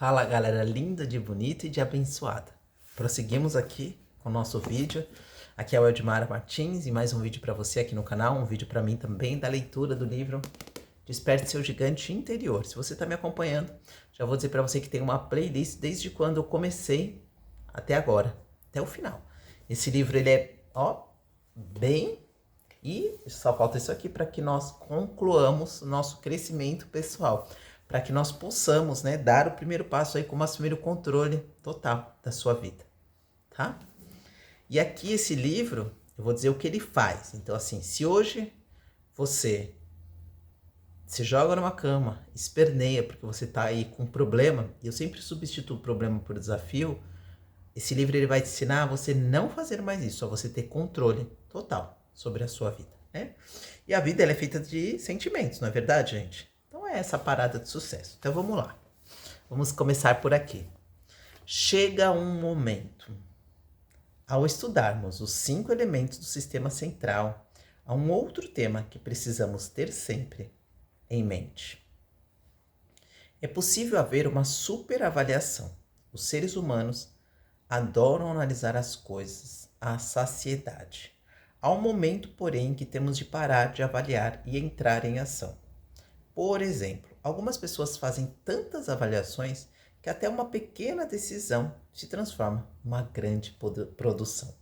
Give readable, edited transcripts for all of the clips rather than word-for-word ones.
Fala galera linda, de bonita e de abençoada. Prosseguimos aqui com o nosso vídeo. Aqui é o Edmar Martins e mais um vídeo para você aqui no canal, um vídeo para mim também da leitura do livro Desperte Seu Gigante Interior. Se você está me acompanhando, já vou dizer para você que tem uma playlist desde quando eu comecei até agora, até o final. Esse livro ele é, bem... E só falta isso aqui para que nós concluamos o nosso crescimento pessoal, para que nós possamos, dar o primeiro passo aí, como assumir o controle total da sua vida, tá? E aqui esse livro, eu vou dizer o que ele faz. Então assim, se hoje você se joga numa cama, esperneia porque você tá aí com um problema, e eu sempre substituo o problema por desafio, esse livro ele vai te ensinar a você não fazer mais isso, a você ter controle total sobre a sua vida, né? E a vida ela é feita de sentimentos, não é verdade, gente? Então é essa parada de sucesso. Então vamos lá. Vamos começar por aqui. Chega um momento, ao estudarmos os 5 elementos do sistema central, há um outro tema que precisamos ter sempre em mente. É possível haver uma superavaliação. Os seres humanos adoram analisar as coisas à saciedade. Há um momento, porém, que temos de parar de avaliar e entrar em ação. Por exemplo, algumas pessoas fazem tantas avaliações que até uma pequena decisão se transforma numa grande produção.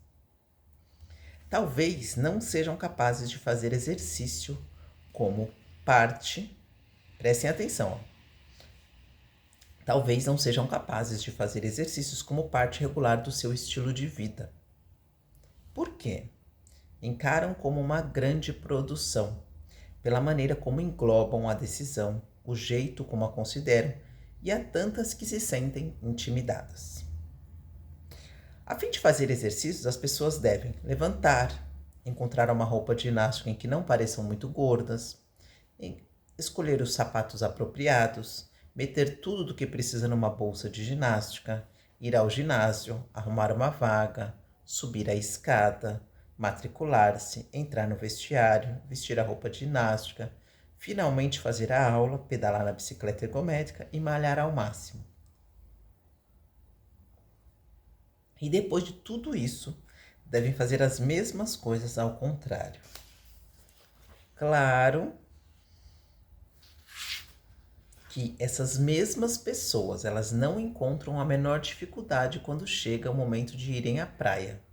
Talvez não sejam capazes de fazer exercício como parte, prestem atenção, talvez não sejam capazes de fazer exercícios como parte regular do seu estilo de vida. Por quê? Encaram como uma grande produção, pela maneira como englobam a decisão, o jeito como a consideram, e há tantas que se sentem intimidadas. A fim de fazer exercícios, as pessoas devem levantar, encontrar uma roupa de ginástica em que não pareçam muito gordas, escolher os sapatos apropriados, meter tudo do que precisa numa bolsa de ginástica, ir ao ginásio, arrumar uma vaga, subir a escada, matricular-se, entrar no vestiário, vestir a roupa de ginástica, finalmente fazer a aula, pedalar na bicicleta ergométrica e malhar ao máximo. E depois de tudo isso, devem fazer as mesmas coisas ao contrário. Claro que essas mesmas pessoas, elas não encontram a menor dificuldade quando chega o momento de irem à praia.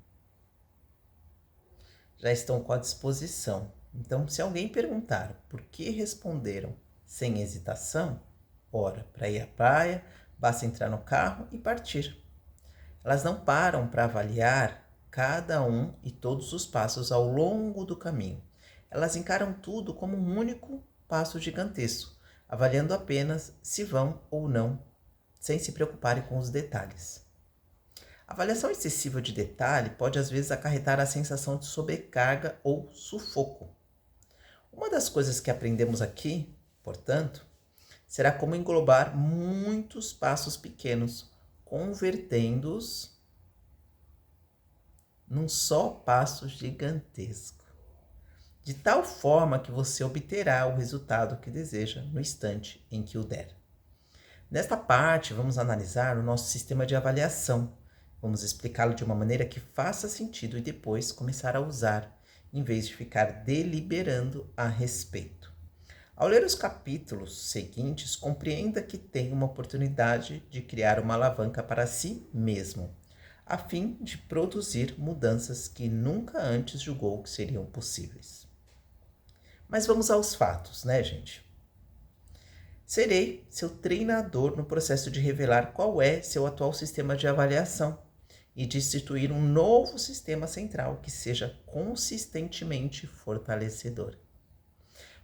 Já estão com a disposição. Então, se alguém perguntar por que responderam sem hesitação, ora, para ir à praia, basta entrar no carro e partir. Elas não param para avaliar cada um e todos os passos ao longo do caminho. Elas encaram tudo como um único passo gigantesco, avaliando apenas se vão ou não, sem se preocuparem com os detalhes. A avaliação excessiva de detalhe pode às vezes acarretar a sensação de sobrecarga ou sufoco. Uma das coisas que aprendemos aqui, portanto, será como englobar muitos passos pequenos, convertendo-os num só passo gigantesco, de tal forma que você obterá o resultado que deseja no instante em que o der. Nesta parte, vamos analisar o nosso sistema de avaliação. Vamos explicá-lo de uma maneira que faça sentido e depois começar a usar, em vez de ficar deliberando a respeito. Ao ler os capítulos seguintes, compreenda que tem uma oportunidade de criar uma alavanca para si mesmo, a fim de produzir mudanças que nunca antes julgou que seriam possíveis. Mas vamos aos fatos, né, gente? Serei seu treinador no processo de revelar qual é seu atual sistema de avaliação e de instituir um novo sistema central que seja consistentemente fortalecedor.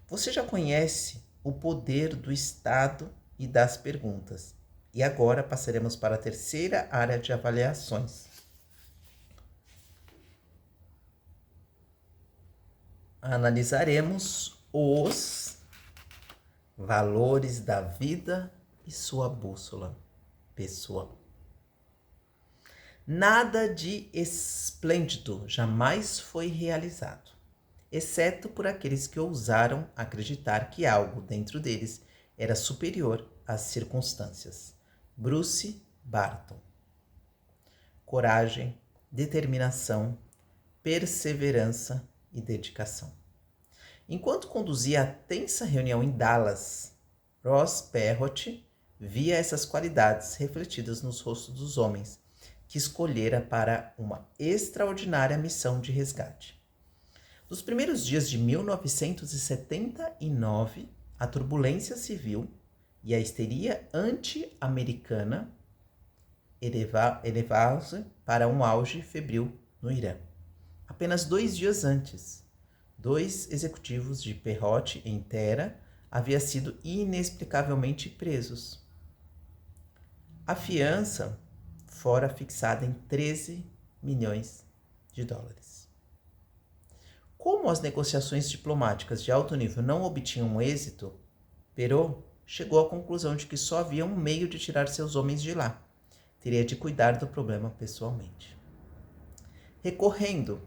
Você já conhece o poder do estado e das perguntas. E agora passaremos para a terceira área de avaliações. Analisaremos os valores da vida e sua bússola pessoal. Nada de esplêndido jamais foi realizado, exceto por aqueles que ousaram acreditar que algo dentro deles era superior às circunstâncias. Bruce Barton. Coragem, determinação, perseverança e dedicação. Enquanto conduzia a tensa reunião em Dallas, Ross Perot via essas qualidades refletidas nos rostos dos homens que escolhera para uma extraordinária missão de resgate. Nos primeiros dias de 1979, a turbulência civil e a histeria anti-americana elevavam-se para um auge febril no Irã. Apenas 2 dias antes, 2 executivos de Perot em Tera haviam sido inexplicavelmente presos. A fiança fora fixada em 13 milhões de dólares. Como as negociações diplomáticas de alto nível não obtinham êxito, Perot chegou à conclusão de que só havia um meio de tirar seus homens de lá. Teria de cuidar do problema pessoalmente. Recorrendo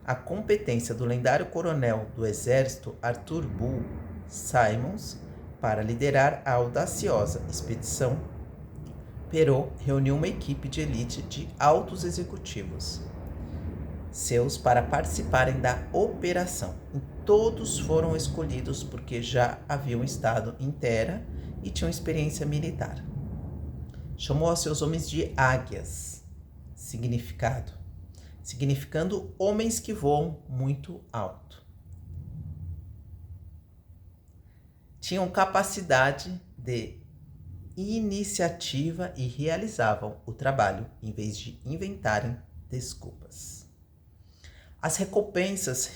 à competência do lendário coronel do exército Arthur Bull Simons para liderar a audaciosa expedição, Perot reuniu uma equipe de elite de altos executivos seus para participarem da operação. E todos foram escolhidos porque já haviam estado em Tera e tinham experiência militar. Chamou a seus homens de águias, significando homens que voam muito alto. Tinham capacidade de iniciativa e realizavam o trabalho em vez de inventarem desculpas. As recompensas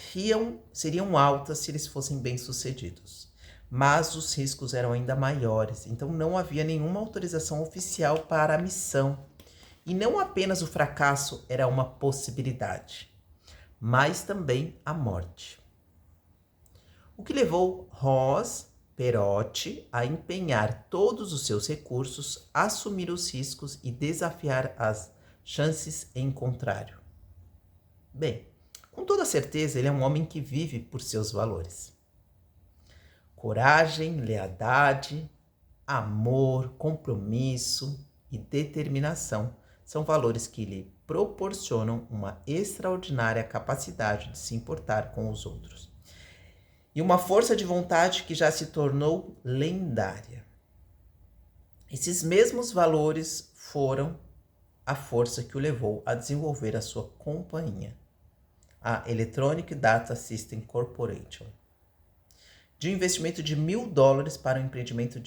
seriam altas se eles fossem bem-sucedidos, mas os riscos eram ainda maiores, então não havia nenhuma autorização oficial para a missão. E não apenas o fracasso era uma possibilidade, mas também a morte. O que levou Ross Perot a empenhar todos os seus recursos, assumir os riscos e desafiar as chances em contrário. Bem, com toda certeza ele é um homem que vive por seus valores. Coragem, lealdade, amor, compromisso e determinação são valores que lhe proporcionam uma extraordinária capacidade de se importar com os outros. E uma força de vontade que já se tornou lendária. Esses mesmos valores foram a força que o levou a desenvolver a sua companhia, a Electronic Data System Corporation, de um investimento de $1.000 para um empreendimento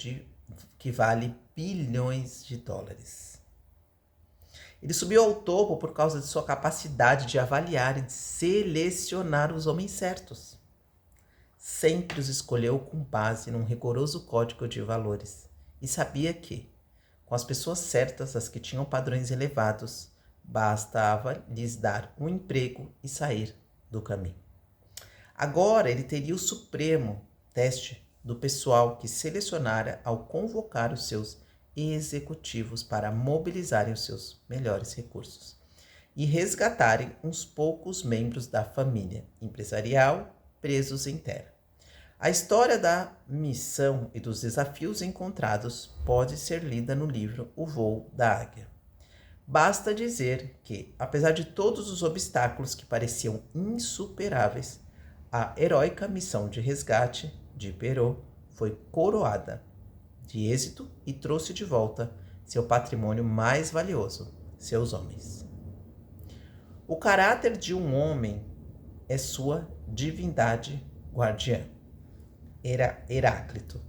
que vale bilhões de dólares. Ele subiu ao topo por causa de sua capacidade de avaliar e de selecionar os homens certos. Sempre os escolheu com base num rigoroso código de valores e sabia que, com as pessoas certas, as que tinham padrões elevados, bastava lhes dar um emprego e sair do caminho. Agora ele teria o supremo teste do pessoal que selecionara ao convocar os seus executivos para mobilizarem os seus melhores recursos e resgatarem uns poucos membros da família empresarial presos em Tera. A história da missão e dos desafios encontrados pode ser lida no livro O Voo da Águia. Basta dizer que, apesar de todos os obstáculos que pareciam insuperáveis, a heróica missão de resgate de Perot foi coroada de êxito e trouxe de volta seu patrimônio mais valioso, seus homens. O caráter de um homem é sua divindade guardiã. Era Heráclito.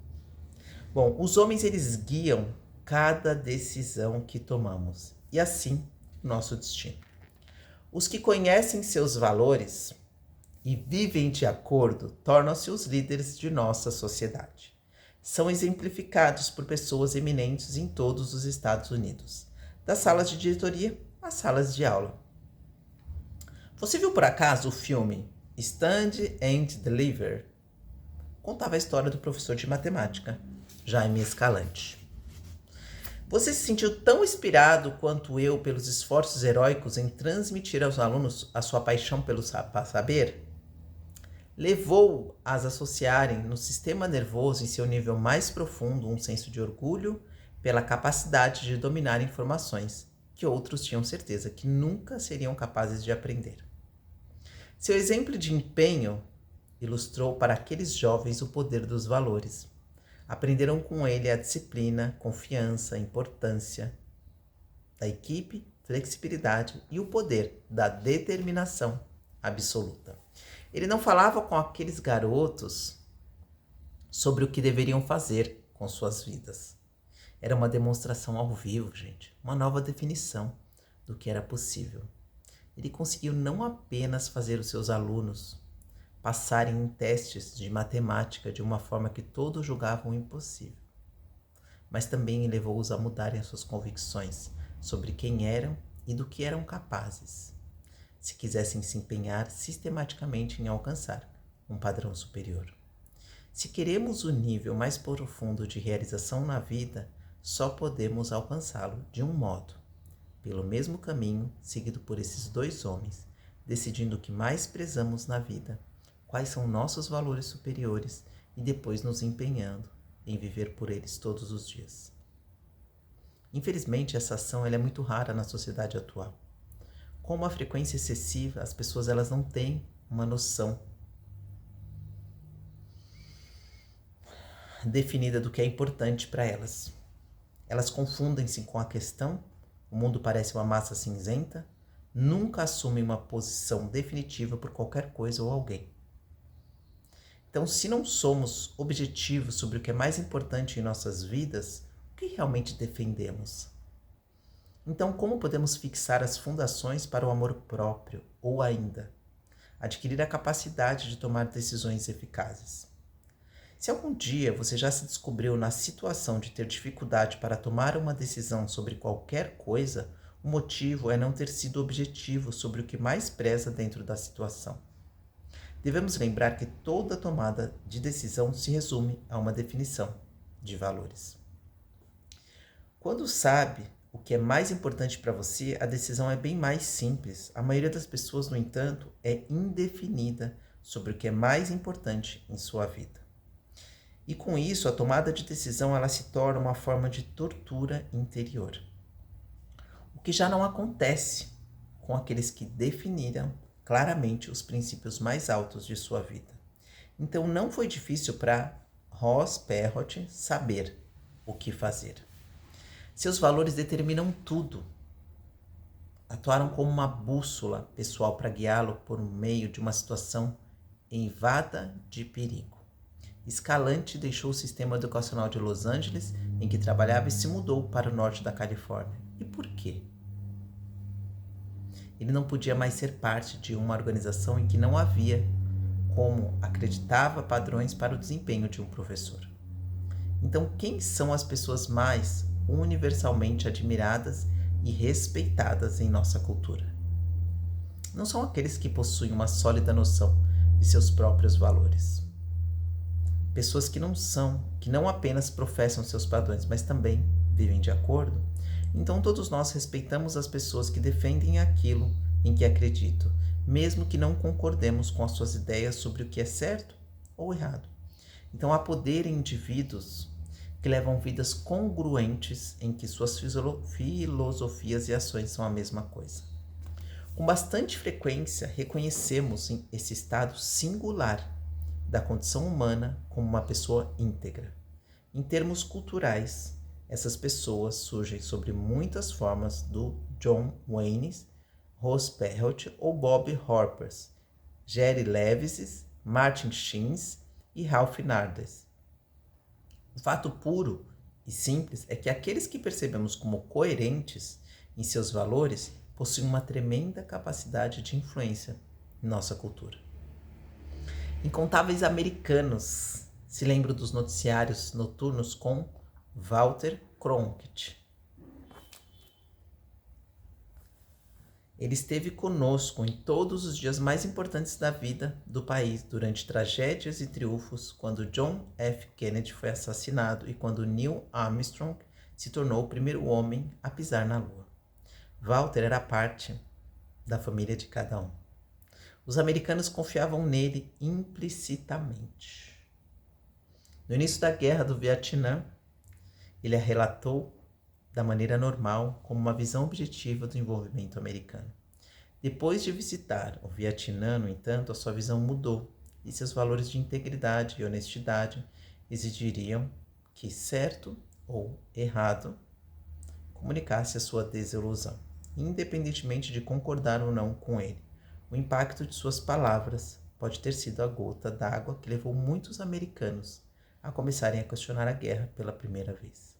Bom, os homens eles guiam cada decisão que tomamos e assim nosso destino. Os que conhecem seus valores e vivem de acordo tornam-se os líderes de nossa sociedade. São exemplificados por pessoas eminentes em todos os Estados Unidos, das salas de diretoria às salas de aula. Você viu por acaso o filme Stand and Deliver? Contava a história do professor de matemática, Jaime Escalante. Você se sentiu tão inspirado quanto eu pelos esforços heróicos em transmitir aos alunos a sua paixão pelo saber? Levou a associarem no sistema nervoso em seu nível mais profundo um senso de orgulho, pela capacidade de dominar informações que outros tinham certeza que nunca seriam capazes de aprender. Seu exemplo de empenho ilustrou para aqueles jovens o poder dos valores. Aprenderam com ele a disciplina, confiança, importância da equipe, flexibilidade e o poder da determinação absoluta. Ele não falava com aqueles garotos sobre o que deveriam fazer com suas vidas. Era uma demonstração ao vivo, gente, uma nova definição do que era possível. Ele conseguiu não apenas fazer os seus alunos passarem em testes de matemática de uma forma que todos julgavam impossível, mas também levou-os a mudarem suas convicções sobre quem eram e do que eram capazes, se quisessem se empenhar sistematicamente em alcançar um padrão superior. Se queremos o nível mais profundo de realização na vida, só podemos alcançá-lo de um modo, pelo mesmo caminho seguido por esses dois homens, decidindo o que mais prezamos na vida, quais são nossos valores superiores e depois nos empenhando em viver por eles todos os dias. Infelizmente, essa ação ela é muito rara na sociedade atual. Com uma frequência excessiva, as pessoas elas não têm uma noção definida do que é importante para elas. Elas confundem-se com a questão, o mundo parece uma massa cinzenta, nunca assumem uma posição definitiva por qualquer coisa ou alguém. Então, se não somos objetivos sobre o que é mais importante em nossas vidas, o que realmente defendemos? Então, como podemos fixar as fundações para o amor próprio, ou ainda, adquirir a capacidade de tomar decisões eficazes? Se algum dia você já se descobriu na situação de ter dificuldade para tomar uma decisão sobre qualquer coisa, o motivo é não ter sido objetivo sobre o que mais preza dentro da situação. Devemos lembrar que toda tomada de decisão se resume a uma definição de valores. Quando sabe o que é mais importante para você, a decisão é bem mais simples. A maioria das pessoas, no entanto, é indefinida sobre o que é mais importante em sua vida. E com isso, a tomada de decisão ela se torna uma forma de tortura interior. O que já não acontece com aqueles que definiram claramente os princípios mais altos de sua vida. Então não foi difícil para Ross Perot saber o que fazer. Seus valores determinam tudo. Atuaram como uma bússola pessoal para guiá-lo por meio de uma situação eivada de perigo. Escalante deixou o sistema educacional de Los Angeles, em que trabalhava, e se mudou para o norte da Califórnia. E por quê? Ele não podia mais ser parte de uma organização em que não havia, como acreditava, padrões para o desempenho de um professor. Então, quem são as pessoas mais universalmente admiradas e respeitadas em nossa cultura? Não são aqueles que possuem uma sólida noção de seus próprios valores. Pessoas que não apenas professam seus padrões, mas também vivem de acordo. Então todos nós respeitamos as pessoas que defendem aquilo em que acreditam, mesmo que não concordemos com as suas ideias sobre o que é certo ou errado. Então há poder em indivíduos que levam vidas congruentes em que suas filosofias e ações são a mesma coisa. Com bastante frequência, reconhecemos esse estado singular da condição humana como uma pessoa íntegra. Em termos culturais, essas pessoas surgem sob muitas formas do John Wayne, Ross Perot ou Bob Harper, Jerry Lewis, Martin Sheen e Ralph Nader. O fato puro e simples é que aqueles que percebemos como coerentes em seus valores possuem uma tremenda capacidade de influência em nossa cultura. Incontáveis americanos se lembram dos noticiários noturnos com Walter Cronkite. Ele esteve conosco em todos os dias mais importantes da vida do país, durante tragédias e triunfos, quando John F. Kennedy foi assassinado e quando Neil Armstrong se tornou o primeiro homem a pisar na Lua. Walter era parte da família de cada um. Os americanos confiavam nele implicitamente. No início da Guerra do Vietnã, Ele a relatou da maneira normal, como uma visão objetiva do envolvimento americano. Depois de visitar o Vietnã, no entanto, a sua visão mudou e seus valores de integridade e honestidade exigiriam que, certo ou errado, comunicasse a sua desilusão, independentemente de concordar ou não com ele. O impacto de suas palavras pode ter sido a gota d'água que levou muitos americanos a começarem a questionar a guerra pela primeira vez.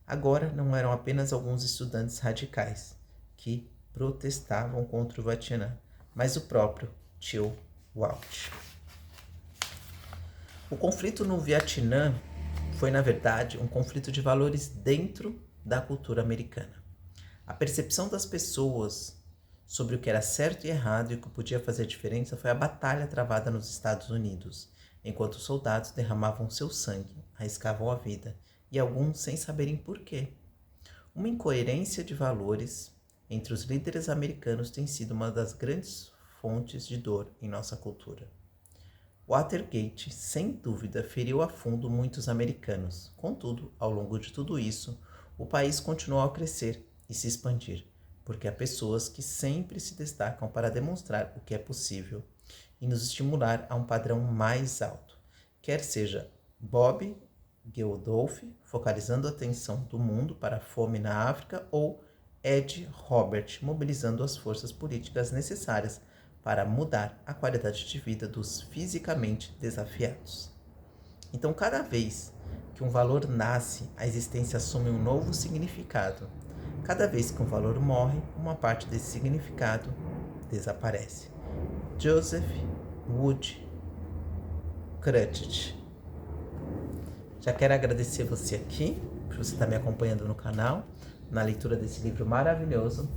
Agora não eram apenas alguns estudantes radicais que protestavam contra o Vietnã, mas o próprio Tio Walt. O conflito no Vietnã foi, na verdade, um conflito de valores dentro da cultura americana. A percepção das pessoas sobre o que era certo e errado e o que podia fazer diferença foi a batalha travada nos Estados Unidos, enquanto os soldados derramavam seu sangue, arriscavam a vida, e alguns sem saberem porquê. Uma incoerência de valores entre os líderes americanos tem sido uma das grandes fontes de dor em nossa cultura. Watergate, sem dúvida, feriu a fundo muitos americanos. Contudo, ao longo de tudo isso, o país continuou a crescer e se expandir, porque há pessoas que sempre se destacam para demonstrar o que é possível e nos estimular a um padrão mais alto, quer seja Bob Geldof, focalizando a atenção do mundo para a fome na África, ou Ed Robert, mobilizando as forças políticas necessárias para mudar a qualidade de vida dos fisicamente desafiados. Então, cada vez que um valor nasce, a existência assume um novo significado. Cada vez que um valor morre, uma parte desse significado desaparece. Joseph Wood Crutch. Já quero agradecer você aqui, por você estar me acompanhando no canal, na leitura desse livro maravilhoso.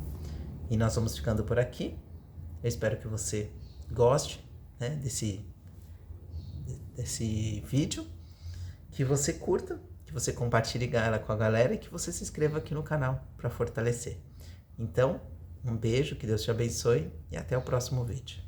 E nós vamos ficando por aqui. Eu espero que você goste, né, desse vídeo, que você curta, que você compartilhe ela com a galera e que você se inscreva aqui no canal para fortalecer. Então, um beijo, que Deus te abençoe e até o próximo vídeo.